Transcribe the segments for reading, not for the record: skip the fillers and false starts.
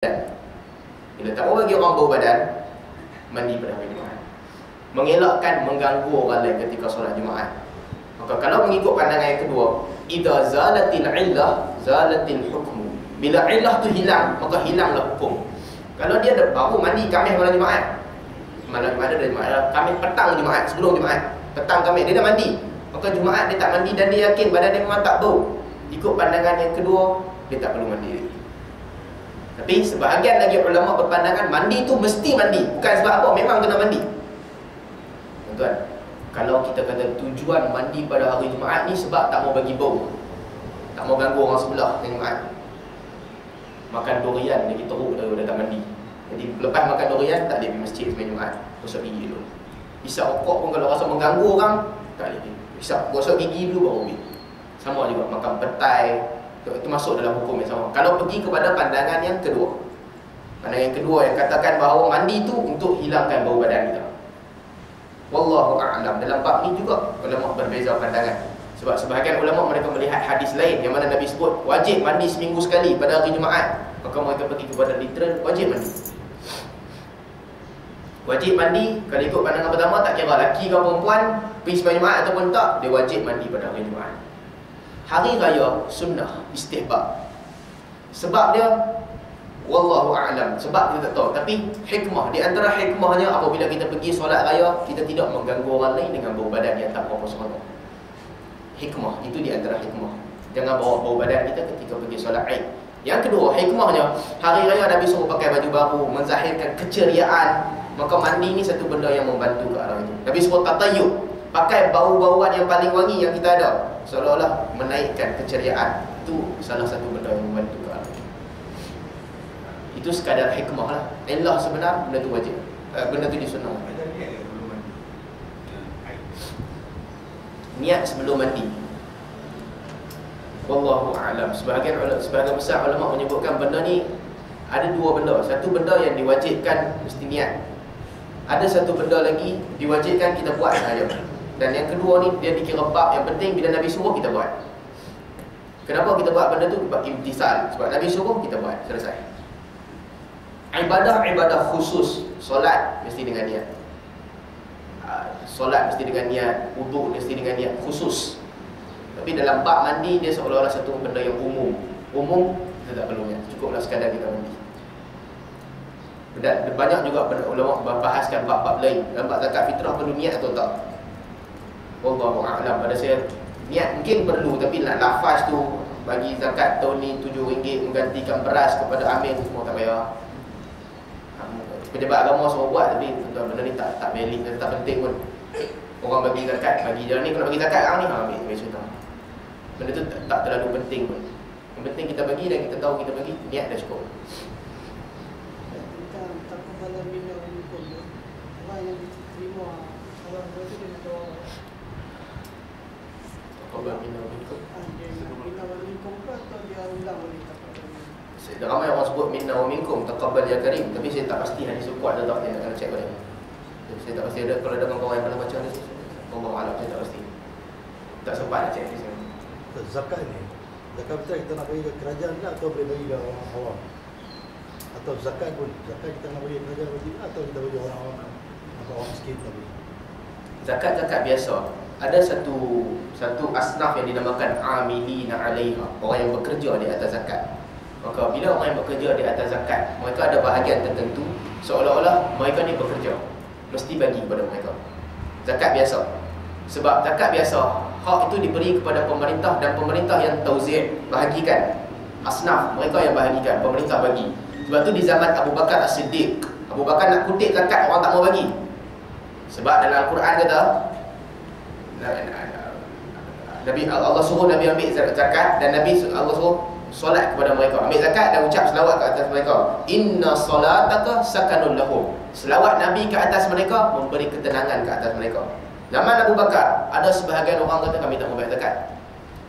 Bila tak mau bagi orang bau badan, mandi pada hari Jumaat. Mengelakkan mengganggu orang lain ketika solat Jumaat. Maka kalau mengikut pandangan yang kedua, idza zalatil illah zalatil hukmu. Bila illah tu hilang, maka hilanglah hukum. Kalau dia baru mandi Khamis malam Jumaat, malam Jumaat ada Jumaat, Khamis petang Jumaat, sebelum Jumaat, petang Khamis dia dah mandi, maka Jumaat dia tak mandi dan dia yakin badan dia memang tak bau. Ikut pandangan yang kedua, dia tak perlu mandi. Tapi sebahagian lagi ulama berpandangan mandi tu mesti mandi. Bukan sebab apa, memang kena mandi. Tuan-tuan, kalau kita kata tujuan mandi pada hari Jumaat ni sebab tak mau bagi bau, tak mau ganggu orang sebelah dengan Jumaat, makan durian lagi teruk dah tak mandi. Jadi lepas makan durian tak boleh pergi masjid sembang Jumaat, gosok gigi dulu. Isap rokok pun kalau rasa mengganggu orang, tak boleh. Isap, gosok gigi dulu baru pergi. Sama juga makan petai, itu masuk dalam hukum yang sama. Kalau pergi kepada pandangan yang kedua, pandangan yang kedua yang katakan bahawa mandi itu untuk hilangkan bau badan kita. Wallahu a'lam. Dalam bab ni juga ulama berbeza pandangan. Sebab sebahagian ulama mereka melihat hadis lain yang mana Nabi sebut wajib mandi seminggu sekali pada hari Jumaat. Maka mereka pergi kepada literal wajib mandi. Wajib mandi, kalau ikut pandangan pertama tak kira lelaki ke perempuan pergi sembahyang Jumaat ataupun tak, dia wajib mandi pada hari Jumaat. Hari raya sunnah istihbab. Sebab dia wallahu a'lam, sebab kita tak tahu. Tapi hikmah, di antara hikmahnya apabila kita pergi solat raya, kita tidak mengganggu orang lain dengan bau badan yang tak berapa seronok. Hikmah, itu di antara hikmah. Jangan bawa bau badan kita ketika pergi solat Aid. Yang kedua, hikmahnya, hari raya Nabi suruh pakai baju baru, menzahirkan keceriaan. Maka mandi ni satu benda yang membantu ke arah itu. Nabi suruh tatayyub, pakai bau-bauan yang paling wangi yang kita ada, seolah-olah menaikkan keceriaan. Itu salah satu benda yang membantu ke arah itu. Itu sekadar hikmah lah. Illah sebenar, benda tu wajib, benda tu disunnah. Niat sebelum mandi, wallahu a'lam. Sebahagian besar ulama menyebutkan benda ni ada dua benda. Satu benda yang diwajibkan mesti niat. Ada satu benda lagi diwajibkan kita buat saja. Dan yang kedua ni dia dikira bab yang penting bila Nabi suruh kita buat. Kenapa kita buat benda tu? Sebab imtisal. Sebab Nabi suruh kita buat, selesai. Ibadah khusus, solat mesti dengan niat. Solat mesti dengan niat, wuduk mesti dengan niat khusus. Tapi dalam bab mandi dia seolah-olah satu benda yang umum. Umum kita tak perlu niat, cukuplah sekadar kita mandi. Dan banyak juga ulama membahaskan bab-bab lain. Dalam bab zakat fitrah perlu niat atau tak? Wallahu a'lam. Pada saya niat mungkin perlu, tapi nak lafaz tu bagi zakat tahun ni RM7 menggantikan beras kepada amil, semua tak payah. Pejabat agama semua buat, tapi benda ni tak valid, tak penting pun. Orang bagi zakat, bagi jalan ni, kalau bagi zakat sekarang ni ambil sudah. Benda tu tak terlalu penting pun. Yang penting kita bagi dan kita tahu kita bagi, niat dah cukup. Ramai orang sebut minna wa minkum taqabbal ya karim, tapi saya tak pasti hadis kuat atau tak, yang akan cek balik. Saya tak pasti ada, kalau ada kawan-kawan yang pernah baca hadis, Allah alam, saya tak pasti. Tak sempat nak cek hadis. Zakat ni, zakat fitrah kita nak bagi ke kerajaan ke atau boleh bagi ke orang awam? Atau zakat pun, zakat kita nak bagi ke kerajaan wajib atau kita bagi orang awam atau orang miskin tadi? Zakat biasa. Ada satu asnaf yang dinamakan amilina 'alaiha, orang yang bekerja di atas zakat. Maka bila orang yang bekerja di atas zakat, mereka ada bahagian tertentu seolah-olah mereka ni bekerja, mesti bagi kepada mereka zakat biasa. Sebab zakat biasa, hak itu diberi kepada pemerintah dan pemerintah yang tauzi', bahagikan. Asnaf, mereka yang bahagikan, pemerintah bagi. Sebab tu di zaman Abu Bakar As-Siddiq, Abu Bakar nak kutip zakat, orang tak mau bagi. Sebab dalam Al-Quran kata Nabi Allah suruh Nabi ambil zakat, dan Allah suruh solat kepada mereka, ambil zakat dan ucap selawat ke atas mereka. Inna salataka sakanun lahum. Selawat Nabi ke atas mereka memberi ketenangan ke atas mereka. Zaman Abu Bakar, ada sebahagian orang kata kami tak membayar zakat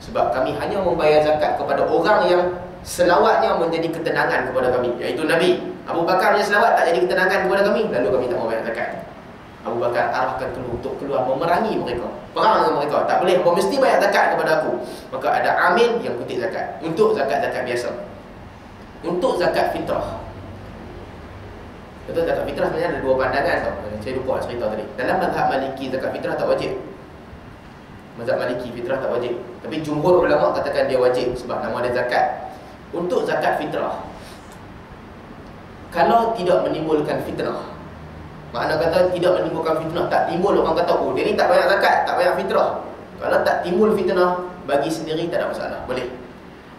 sebab kami hanya membayar zakat kepada orang yang selawatnya menjadi ketenangan kepada kami, iaitu Nabi. Abu Bakar punya selawat tak jadi ketenangan kepada kami, lalu kami tak membayar zakat. Abu Bakar arahkan untuk keluar memerangi mereka, perang dengan mereka. Tak boleh, kau mesti bayar zakat kepada aku. Maka ada amil yang kutip zakat untuk zakat-zakat biasa. Untuk zakat fitrah, Betul, zakat fitrah sebenarnya ada dua pandangan tau. Saya lupa nak cerita tadi. Dalam mazhab Maliki zakat fitrah tak wajib. Mazhab Maliki fitrah tak wajib. Tapi jumhur ulama katakan dia wajib sebab nama dia zakat. Untuk zakat fitrah, kalau tidak menimbulkan fitnah, makna kata tidak menimbulkan fitnah, tak timbul orang kata oh dia ni tak bayar zakat, tak bayar fitrah. Kalau tak timbul fitnah, bagi sendiri tak ada masalah, boleh.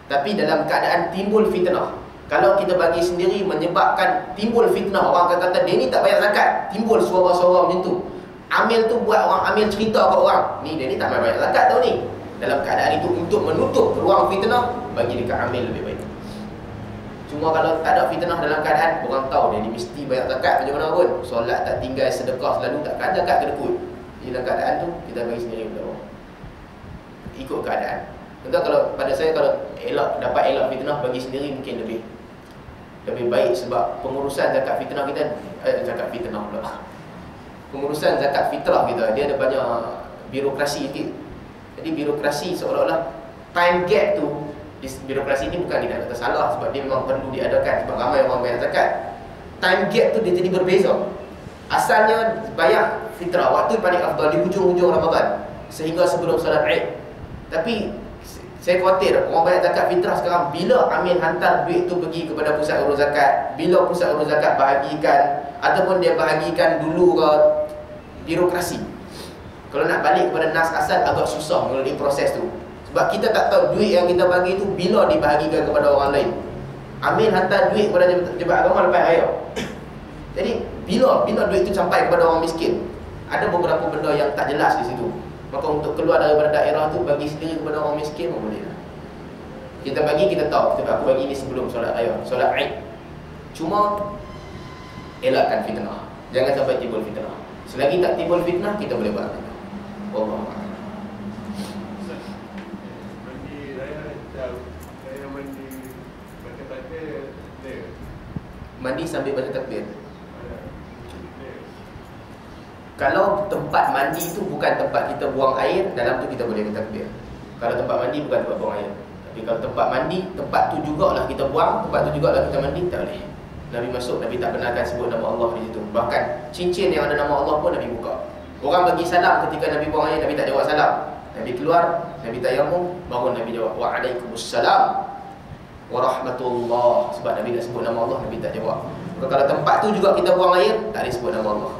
Tapi dalam keadaan timbul fitnah, kalau kita bagi sendiri menyebabkan timbul fitnah, orang akan kata dia ni tak bayar zakat, timbul suara-suara macam tu. Amil tu buat orang amil cerita kat orang, ni dia ni tak bayar zakat tau ni. Dalam keadaan itu, untuk menutup peluang fitnah, bagi dekat amil lebih baik. Cuma kalau tak ada fitnah dalam keadaan orang tahu dia ni mesti bayar zakat macam mana pun, solat tak tinggal, sedekah selalu, takkan zakat kena kut. Jadi dalam keadaan tu kita bagi sendiri kepada orang, ikut keadaan. Tentu kalau pada saya, kalau dapat elak fitnah, bagi sendiri mungkin lebih baik. Sebab pengurusan zakat fitnah kita, zakat fitnah pula, pengurusan zakat fitrah kita, dia ada banyak birokrasi sikit. Jadi birokrasi seolah-olah time gap tu, birokrasi ni bukan dia kata salah, sebab dia memang perlu diadakan sebab ramai orang bayar zakat. Time gap tu dia jadi berbeza. Asalnya bayar fitrah waktu paling afdal di hujung-hujung Ramadan sehingga sebelum solat Eid. Tapi saya khawatir orang bayar zakat fitrah sekarang, bila amil hantar duit tu pergi kepada pusat urus zakat, bila pusat urus zakat bahagikan ataupun dia bahagikan dulu ke birokrasi, kalau nak balik kepada nas asal agak susah melalui proses tu. Sebab kita tak tahu duit yang kita bagi tu bila dibahagikan kepada orang lain. Amil hantar duit kepada Jemaah Agama lepas raya. Jadi bila duit tu sampai kepada orang miskin, ada beberapa benda yang tak jelas di situ. Maka untuk keluar daripada daerah tu, bagi sendiri kepada orang miskin pun boleh lah. Kita bagi, kita tahu aku bagi ni sebelum solat raya, solat Eid. Cuma elakkan fitnah, jangan sampai timbul fitnah. Selagi tak timbul fitnah, kita boleh buat. Allah. Mandi sambil baca takbir. Kalau tempat mandi tu bukan tempat kita buang air, dalam tu kita boleh bertakbir. Kalau tempat mandi bukan tempat buang air. Tapi kalau tempat mandi, tempat tu jugalah kita buang, tempat tu jugalah kita mandi, tak boleh. Nabi masuk, Nabi tak benarkan sebut nama Allah di situ. Bahkan cincin yang ada nama Allah pun Nabi buka. Orang bagi salam ketika Nabi buang air, Nabi tak jawab salam. Nabi keluar, Nabi tayammum, baru Nabi jawab Waalaikumsalam warahmatullah. Sebab Nabi tak sebut nama Allah, Nabi tak jawab. Maka kalau tempat tu juga kita buang air, tak boleh sebut nama Allah.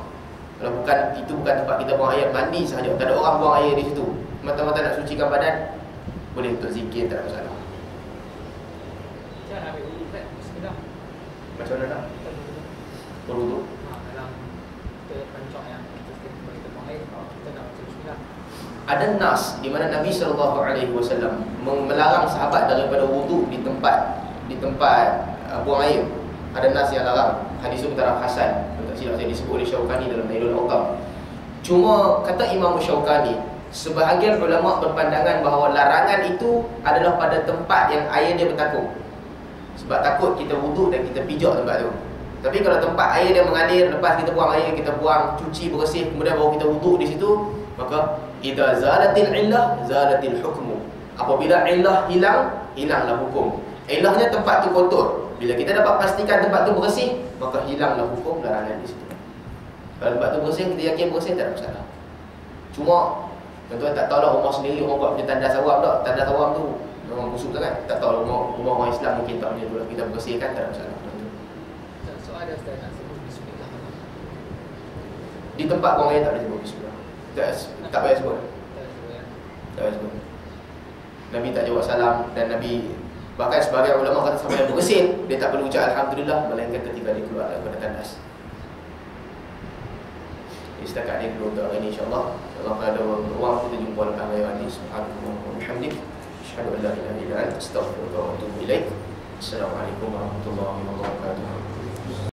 Kalau itu bukan tempat kita buang air, mandi sahaja, tak ada orang buang air di situ, mata-mata nak sucikan badan, boleh untuk zikir, tak ada masalah. Macam nak ambil wuduk kan? Bismillah. Macam mana nak? Berwuduk? Dalam kita pancang yang kita buang air, kita nak baca bismillah. Ada nas di mana Nabi SAW melarang sahabat daripada wuduk di tempat buang air. Ada nas yang larang. Hadis itu taraf hasan, tak silap saya, disebut oleh Syaukani dalam Nailul Awtar. Cuma kata Imam Syaukani, sebahagian ulama berpandangan bahawa larangan itu adalah pada tempat yang air dia bertakung. Sebab takut kita wuduk dan kita pijak tempat tu. Tapi kalau tempat air dia mengalir, lepas kita buang air, kita buang, cuci, bersih, kemudian baru kita wuduk di situ, maka idza zalatil illah zalatil hukmu. Apabila illah hilang, hilanglah hukum. Illahnya tempat tu kotor. Bila kita dapat pastikan tempat tu bersih, maka hilanglah hukum larangan di situ. Kalau tempat tu bersih, kita yakin bersih, tak ada masalah. Cuma tuan-tuan tak tahulah rumah sendiri orang buat macam tandas awam tak. Tandas awam tu memang busuk sangat. Tak tahu rumah orang Islam mungkin tak macam tu lah. Kita bersihkan, tak ada masalah. Soal ada Ustaz nak sebut bismillah. Di tempat buang air tak boleh sebut bismillah. Tak payah sebut. Tak payah sebut. Nabi tak jawab salam, dan Nabi bahkan sebagai ulama kata sampai yang bersin, dia tak perlu ucap Alhamdulillah, melainkan ketika dia keluar daripada tandas. Setakat ni dulu untuk hari ini, insyaAllah. InsyaAllah kalau ada ruang kita jumpa lepas raya ni. Subhanallah wa bihamdik, asyhadu an la ilaha illa anta, astaghfiruka wa atubu ilaik. Assalamualaikum warahmatullahi wabarakatuh.